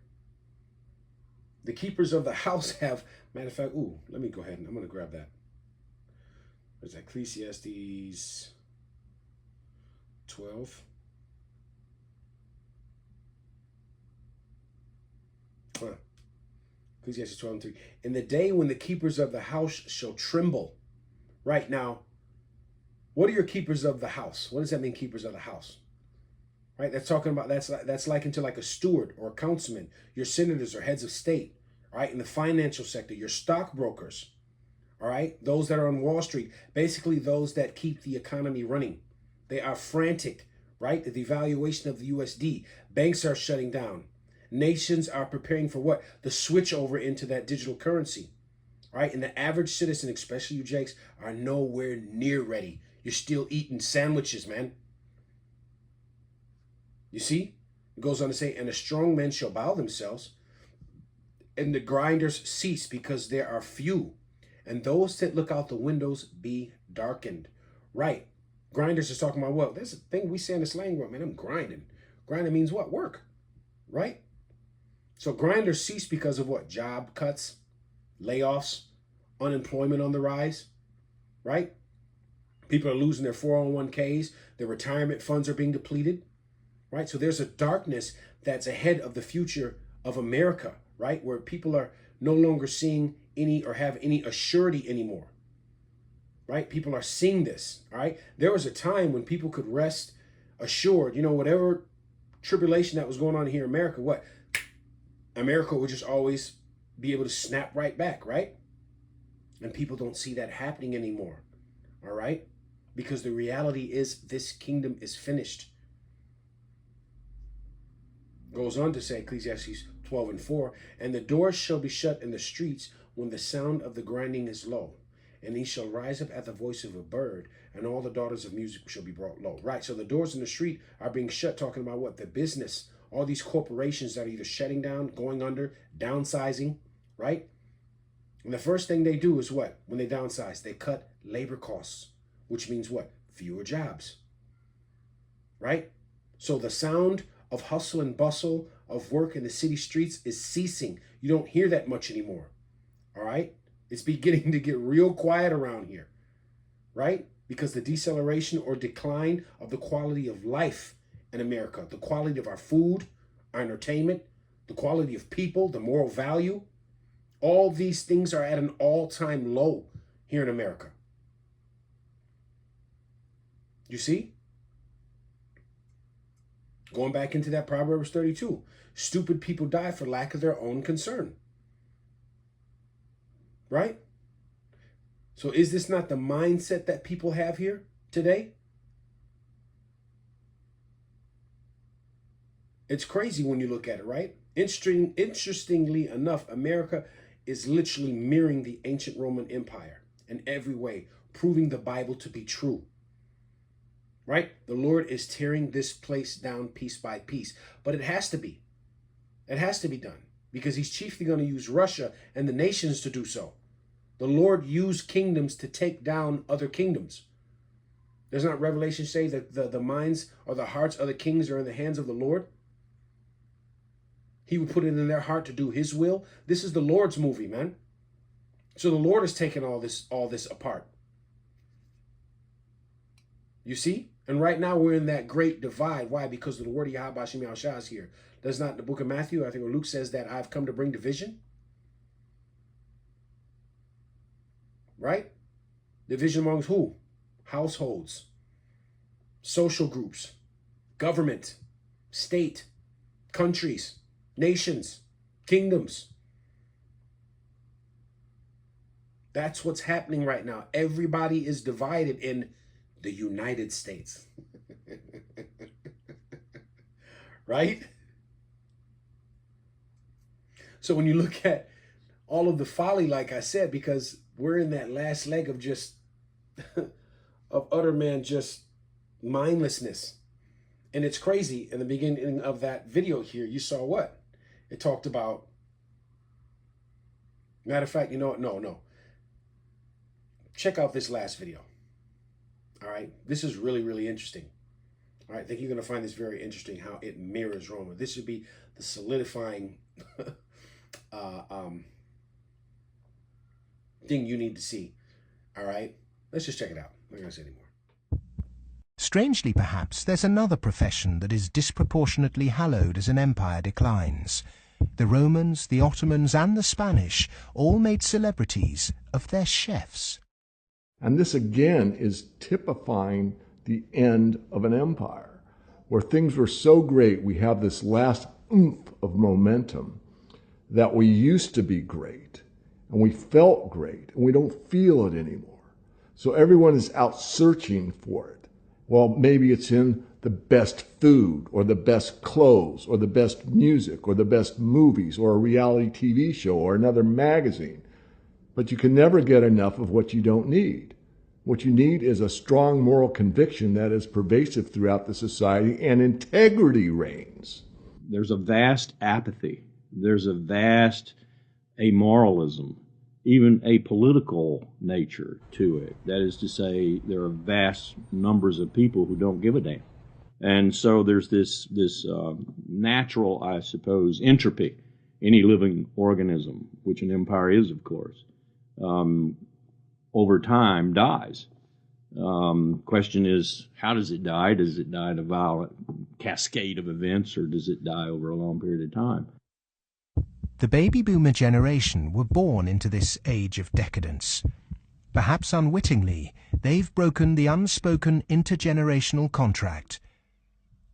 The keepers of the house have, matter of fact, ooh, let me go ahead and I'm going to grab that. There's Ecclesiastes 12. Ecclesiastes 12:3. In the day when the keepers of the house shall tremble. Right now, what are your keepers of the house? What does that mean, keepers of the house? Right? That's talking about, that's likened to like a steward or a councilman, your senators or heads of state, right? In the financial sector, your stockbrokers, all right? Those that are on Wall Street, basically those that keep the economy running. They are frantic, right? The devaluation of the USD. Banks are shutting down. Nations are preparing for what? The switch over into that digital currency, right? And the average citizen, especially you Jakes, are nowhere near ready. You're still eating sandwiches, man. You see? It goes on to say, and the strong men shall bow themselves, and the grinders cease, because there are few, and those that look out the windows be darkened. Right. Grinders is talking about what? There's a thing we say in the slang world, man, I'm grinding. Grinding means what? Work. Right? So grinders cease because of what? Job cuts, layoffs, unemployment on the rise, right? People are losing their 401ks, their retirement funds are being depleted, right? So there's a darkness that's ahead of the future of America, right? Where people are no longer seeing any or have any assurity anymore, right? People are seeing this, all right? There was a time when people could rest assured, you know, whatever tribulation that was going on here in America, what? America would just always be able to snap right back, right? And people don't see that happening anymore, all right? Because the reality is this kingdom is finished. Goes on to say, Ecclesiastes 12:4, and the doors shall be shut in the streets when the sound of the grinding is low, and he shall rise up at the voice of a bird, and all the daughters of music shall be brought low. Right, so the doors in the street are being shut, talking about what? The business, all these corporations that are either shutting down, going under, downsizing, right? And the first thing they do is what? When they downsize, they cut labor costs, which means what? Fewer jobs, right? So the sound of hustle and bustle of work in the city streets is ceasing. You don't hear that much anymore, all right? It's beginning to get real quiet around here, right? Because the deceleration or decline of the quality of life in America, the quality of our food, our entertainment, the quality of people, the moral value, all these things are at an all-time low here in America. You see? Going back into that Proverbs 32, stupid people die for lack of their own concern. Right? So is this not the mindset that people have here today? It's crazy when you look at it, right? Interestingly enough, America is literally mirroring the ancient Roman Empire in every way, proving the Bible to be true. Right? The Lord is tearing this place down piece by piece. But it has to be. It has to be done. Because he's chiefly going to use Russia and the nations to do so. The Lord used kingdoms to take down other kingdoms. Does not Revelation say that the minds or the hearts of the kings are in the hands of the Lord? He will put it in their heart to do his will. This is the Lord's movie, man. So the Lord is taking all this apart. You see? And right now we're in that great divide. Why? Because of the word of Yahweh Shem Yahushua is here. Does not the book of Matthew, I think, or Luke says that I've come to bring division? Right? Division amongst who? Households, social groups, government, state, countries, nations, kingdoms. That's what's happening right now. Everybody is divided in the United States. Right? So when you look at all of the folly, like I said, because we're in that last leg of just, of utter man, just mindlessness. And it's crazy. In the beginning of that video here, you saw what? It talked about, matter of fact, you know what? No. Check out this last video. All right. This is really, really interesting. All right. I think you're going to find this very interesting, how it mirrors Roma. This should be the solidifying uh, um, thing you need to see. All right, let's just check it out. I'm not gonna say anymore. Strangely, perhaps, there's another profession that is disproportionately hallowed as an empire declines. The Romans, the Ottomans, and the Spanish all made celebrities of their chefs. And this again is typifying the end of an empire, where things were so great, we have this last oomph of momentum that we used to be great, and we felt great, and we don't feel it anymore. So everyone is out searching for it. Well, maybe it's in the best food, or the best clothes, or the best music, or the best movies, or a reality TV show, or another magazine. But you can never get enough of what you don't need. What you need is a strong moral conviction that is pervasive throughout the society, and integrity reigns. There's a vast apathy. There's a vast amoralism, even a political nature to it. That is to say, there are vast numbers of people who don't give a damn. And so there's this natural, I suppose, entropy. Any living organism, which an empire is, of course, over time dies. Question is, how does it die? Does it die in a violent cascade of events, or does it die over a long period of time? The baby boomer generation were born into this age of decadence. Perhaps unwittingly, they've broken the unspoken intergenerational contract.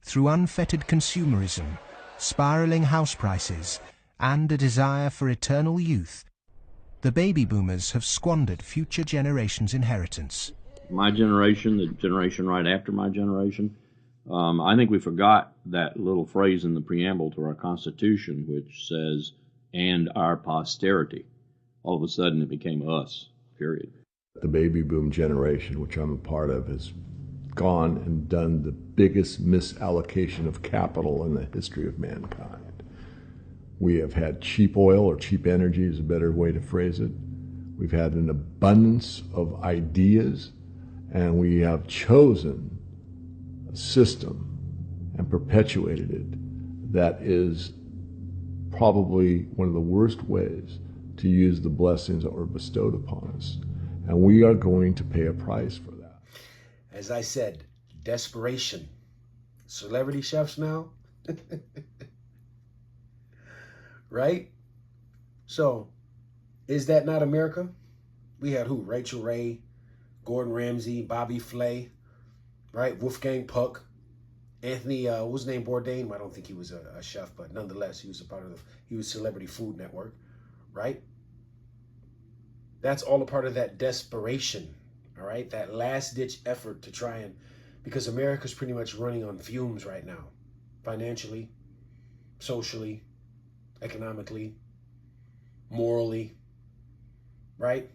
Through unfettered consumerism, spiraling house prices, and a desire for eternal youth, the baby boomers have squandered future generations' inheritance. My generation, the generation right after my generation, I think we forgot that little phrase in the preamble to our Constitution, which says, and our posterity. All of a sudden it became us, period. The baby boom generation, which I'm a part of, has gone and done the biggest misallocation of capital in the history of mankind. We have had cheap oil, or cheap energy is a better way to phrase it. We've had an abundance of ideas, and we have chosen a system and perpetuated it that is probably one of the worst ways to use the blessings that were bestowed upon us. And we are going to pay a price for that. As I said, desperation. Celebrity chefs now. Right? So, is that not America? We had who? Rachel Ray, Gordon Ramsay, Bobby Flay, right? Wolfgang Puck, Anthony, what was his name, Bourdain? I don't think he was a chef, but nonetheless, he was a part of he was Celebrity Food Network, right? That's all a part of that desperation, all right? That last-ditch effort to try and, because America's pretty much running on fumes right now, financially, socially, economically, morally, right?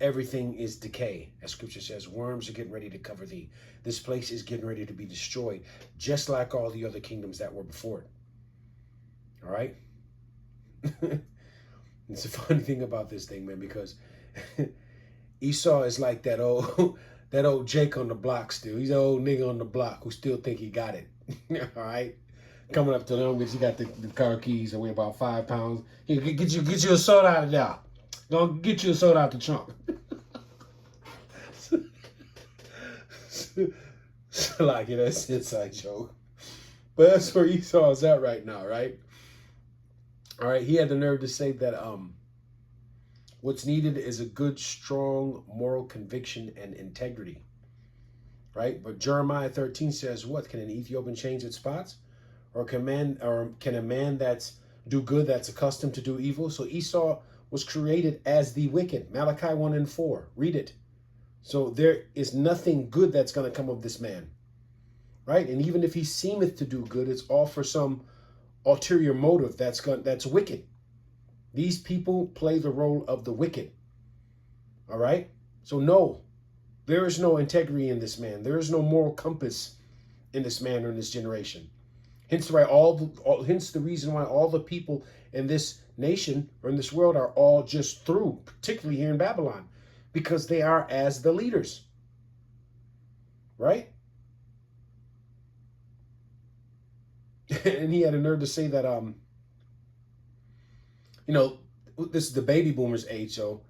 Everything is decay. As scripture says, worms are getting ready to cover thee. This place is getting ready to be destroyed, just like all the other kingdoms that were before it. All right? It's a funny thing about this thing, man, because Esau is like that old Jake on the block still. He's an old nigga on the block who still think he got it. All right? Coming up to them, because he got the car keys that weigh about 5 pounds. Here, get you a soda out of there. Gonna get you a soda out the trunk. Like, you know, it's an inside joke. But that's where Esau is at right now, right? All right, he had the nerve to say that what's needed is a good, strong moral conviction and integrity, right? But Jeremiah 13 says, what? Can an Ethiopian change its spots? Or can a man that's do good that's accustomed to do evil? So Esau was created as the wicked. Malachi 1 and 4. Read it. So there is nothing good that's going to come of this man, right? And even if he seemeth to do good, it's all for some ulterior motive that's wicked. These people play the role of the wicked, all right? So no, there is no integrity in this man. There is no moral compass in this man or in this generation. Hence the reason why all the people in this nation or in this world are all just through, particularly here in Babylon, because they are as the leaders, right? And he had a nerve to say that you know, this is the baby boomers age, so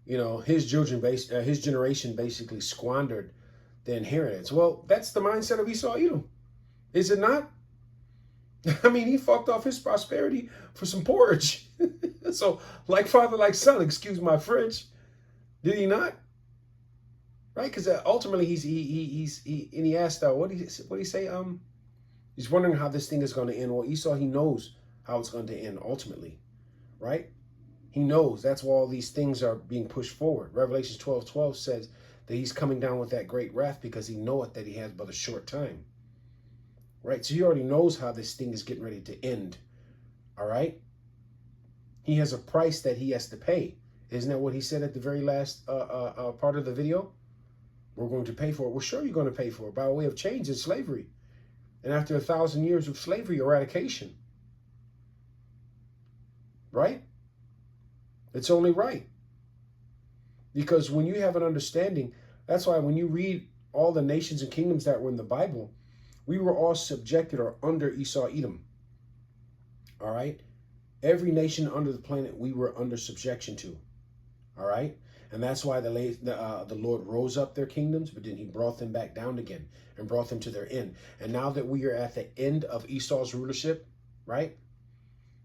you know his generation basically squandered the inheritance. Well, that's the mindset of Esau Edom, is it not? I mean, he fucked off his prosperity for some porridge. So, like father, like son, excuse my French, did he not? Right? Because ultimately, he asked, what did he say? He's wondering how this thing is going to end. Well, Esau, he knows how it's going to end ultimately, right? He knows. That's why all these things are being pushed forward. Revelation 12:12 says that he's coming down with that great wrath because he knoweth that he has but a short time. Right? So he already knows how this thing is getting ready to end. All right? He has a price that he has to pay. Isn't that what he said at the very last part of the video? We're going to pay for it. Well, sure you're going to pay for it by way of change in slavery. And after 1,000 years of slavery, eradication. Right? It's only right. Because when you have an understanding, that's why when you read all the nations and kingdoms that were in the Bible, we were all subjected or under Esau Edom. All right? Every nation under the planet we were under subjection to. All right? And that's why the Lord rose up their kingdoms, but then he brought them back down again and brought them to their end. And now that we are at the end of Esau's rulership, right?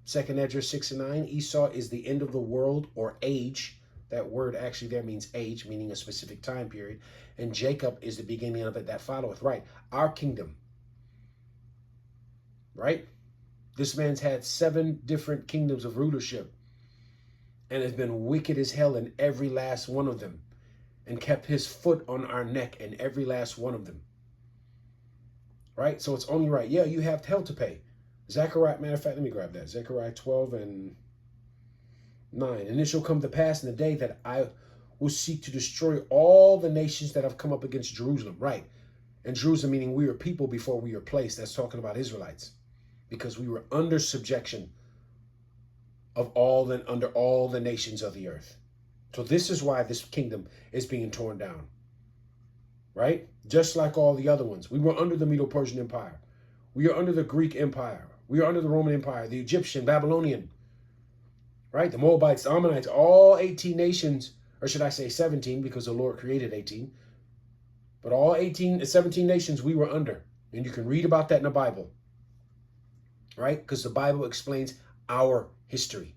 2nd Esdras 6:9, Esau is the end of the world or age. That word actually there means age, meaning a specific time period. And Jacob is the beginning of it that followeth. Right. Our kingdom. Right? This man's had 7 different kingdoms of rulership and has been wicked as hell in every last one of them and kept his foot on our neck in every last one of them. Right? So it's only right. Yeah, you have hell to pay. Zechariah, matter of fact, let me grab that. Zechariah 12:9. And it shall come to pass in the day that I will seek to destroy all the nations that have come up against Jerusalem. Right. And Jerusalem meaning we were people before we were placed. That's talking about Israelites. Because we were under subjection of under all the nations of the earth. So this is why this kingdom is being torn down. Right? Just like all the other ones. We were under the Medo-Persian Empire. We are under the Greek Empire. We are under the Roman Empire, the Egyptian, Babylonian. Right? The Moabites, the Ammonites, all 18 nations, or should I say 17, because the Lord created 18. But all 17 nations we were under. And you can read about that in the Bible. Right? Because the Bible explains our history.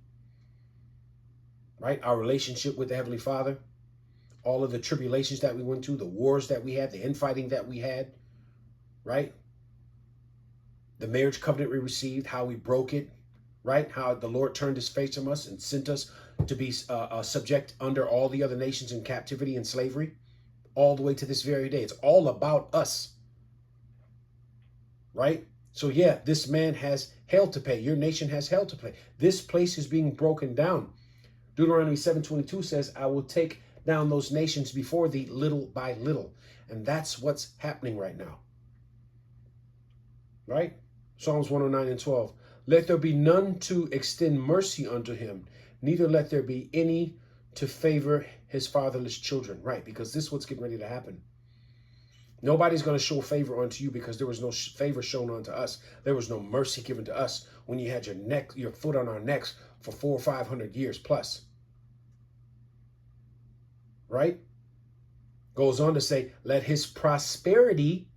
Right? Our relationship with the Heavenly Father. All of the tribulations that we went through, the wars that we had, the infighting that we had. Right? The marriage covenant we received, how we broke it. Right? How the Lord turned his face from us and sent us to be subject under all the other nations in captivity and slavery. All the way to this very day. It's all about us. Right? So yeah, this man has hell to pay. Your nation has hell to pay. This place is being broken down. Deuteronomy 7:22 says, I will take down those nations before thee little by little. And that's what's happening right now. Right? Psalms 109:12. Let there be none to extend mercy unto him, neither let there be any to favor his fatherless children. Right? Because this is what's getting ready to happen. Nobody's going to show favor unto you because there was no favor shown unto us. There was no mercy given to us when you had your foot on our necks for 400 or 500 years plus. Right? Goes on to say, let his prosperity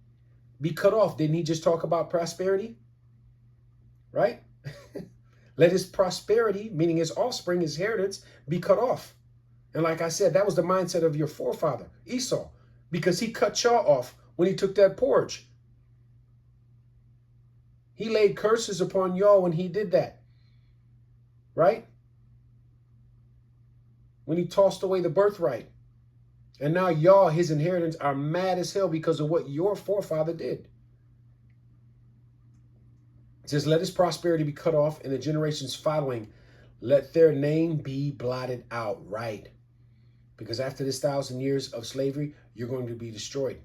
be cut off. Didn't he just talk about prosperity? Right? Let his prosperity, meaning his offspring, his inheritance, be cut off. And like I said, that was the mindset of your forefather, Esau. Because he cut y'all off when he took that porridge. He laid curses upon y'all when he did that. Right? When he tossed away the birthright. And now y'all, his inheritance, are mad as hell because of what your forefather did. It says, let his prosperity be cut off, and the generations following, let their name be blotted out. Right? Because after this 1,000 years of slavery, you're going to be destroyed.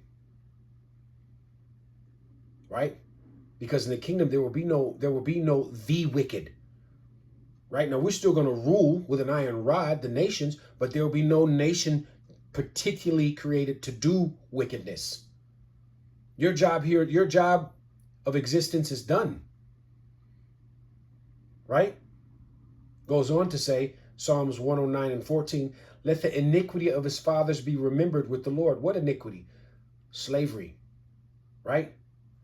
Right? Because in the kingdom, there will be no the wicked. Right? Now, we're still going to rule with an iron rod, the nations, but there will be no nation particularly created to do wickedness. Your job here, your job of existence is done. Right? Goes on to say, Psalms 109 and 14, let the iniquity of his fathers be remembered with the Lord. What iniquity? Slavery, right?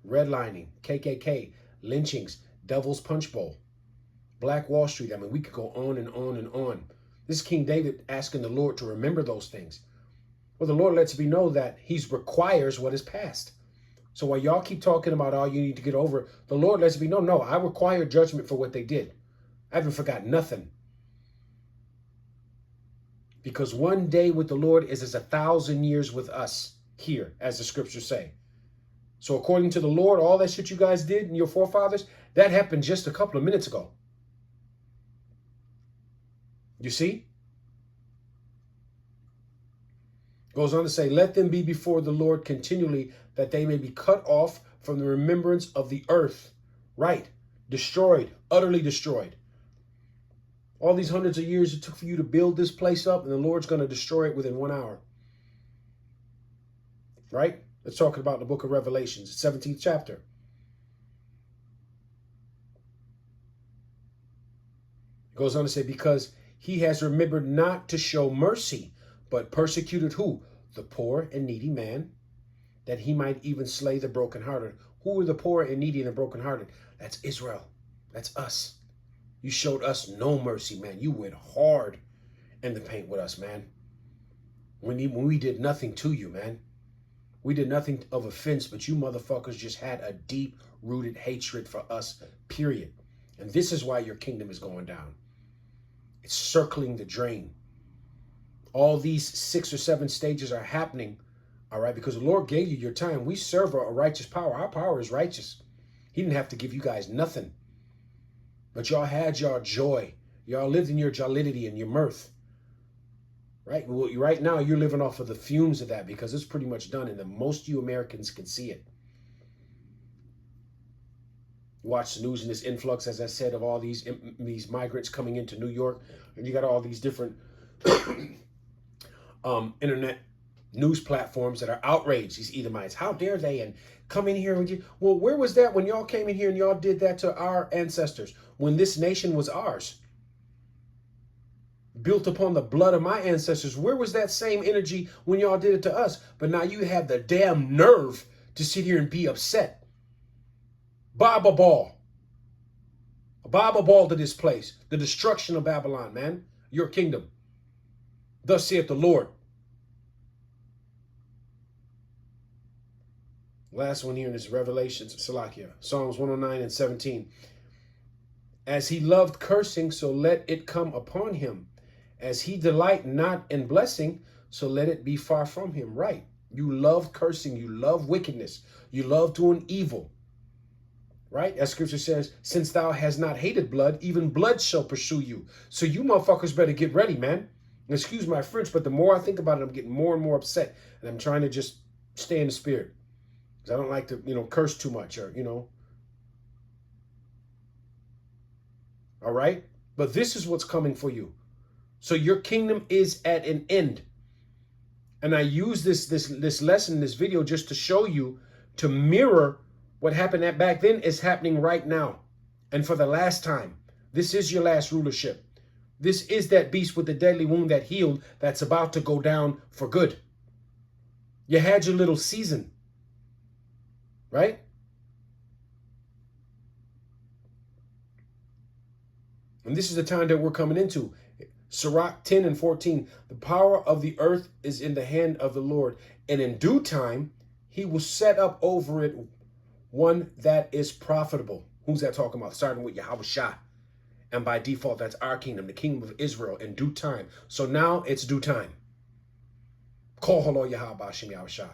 Redlining, KKK, lynchings, Devil's Punch Bowl, Black Wall Street. I mean, we could go on and on and on. This is King David asking the Lord to remember those things. Well, the Lord lets me know that he requires what is past. So while y'all keep talking about all you need to get over, the Lord lets me know, no, I require judgment for what they did. I haven't forgot nothing. Because one day with the Lord is as 1,000 years with us here, as the scriptures say. So according to the Lord, all that shit you guys did and your forefathers, that happened just a couple of minutes ago. You see? Goes on to say, let them be before the Lord continually, that they may be cut off from the remembrance of the earth. Right. Destroyed. Utterly destroyed. All these hundreds of years it took for you to build this place up, and the Lord's going to destroy it within 1 hour. Right? Let's talk about the book of Revelations, 17th chapter. It goes on to say, because he has remembered not to show mercy, but persecuted who? The poor and needy man, that he might even slay the brokenhearted. Who are the poor and needy and the brokenhearted? That's Israel. That's us. You showed us no mercy, man. You went hard in the paint with us, man. When we did nothing to you, man. We did nothing of offense, but you motherfuckers just had a deep-rooted hatred for us, period. And this is why your kingdom is going down. It's circling the drain. All these 6 or 7 stages are happening, all right, because the Lord gave you your time. We serve a righteous power. Our power is righteous. He didn't have to give you guys nothing. But y'all had your joy. Y'all lived in your jollity and your mirth. Right? Well, right now, you're living off of the fumes of that because it's pretty much done, and most of you Americans can see it. You watch the news and this influx, as I said, of all these migrants coming into New York, and you got all these different internet news platforms that are outraged, these Edomites. How dare they and come in here with you? Well, where was that when y'all came in here and y'all did that to our ancestors, when this nation was ours? Built upon the blood of my ancestors. Where was that same energy when y'all did it to us? But now you have the damn nerve to sit here and be upset. Bob a ball to this place. The destruction of Babylon, man. Your kingdom. Thus saith the Lord. Last one here in this Revelations, Salakia, Psalms 109 and 17. As he loved cursing, so let it come upon him. As he delight not in blessing, so let it be far from him. Right. You love cursing. You love wickedness. You love doing evil. Right? As scripture says, since thou hast not hated blood, even blood shall pursue you. So you motherfuckers better get ready, man. Excuse my French, but the more I think about it, I'm getting more and more upset. And I'm trying to just stay in the spirit. Because I don't like to, curse too much or, All right? But this is what's coming for you. So your kingdom is at an end. And I use this lesson, this video, just to show you, to mirror what happened back then is happening right now. And for the last time, this is your last rulership. This is that beast with the deadly wound that healed that's about to go down for good. You had your little season, right? And this is the time that we're coming into. Sirach 10 and 14, the power of the earth is in the hand of the Lord, and in due time, he will set up over it one that is profitable. Who's that talking about? Starting with Yahweh Shah. And by default, that's our kingdom, the kingdom of Israel, in due time. So now it's due time. Call Holo Yahweh Bashem Yahweh Shah.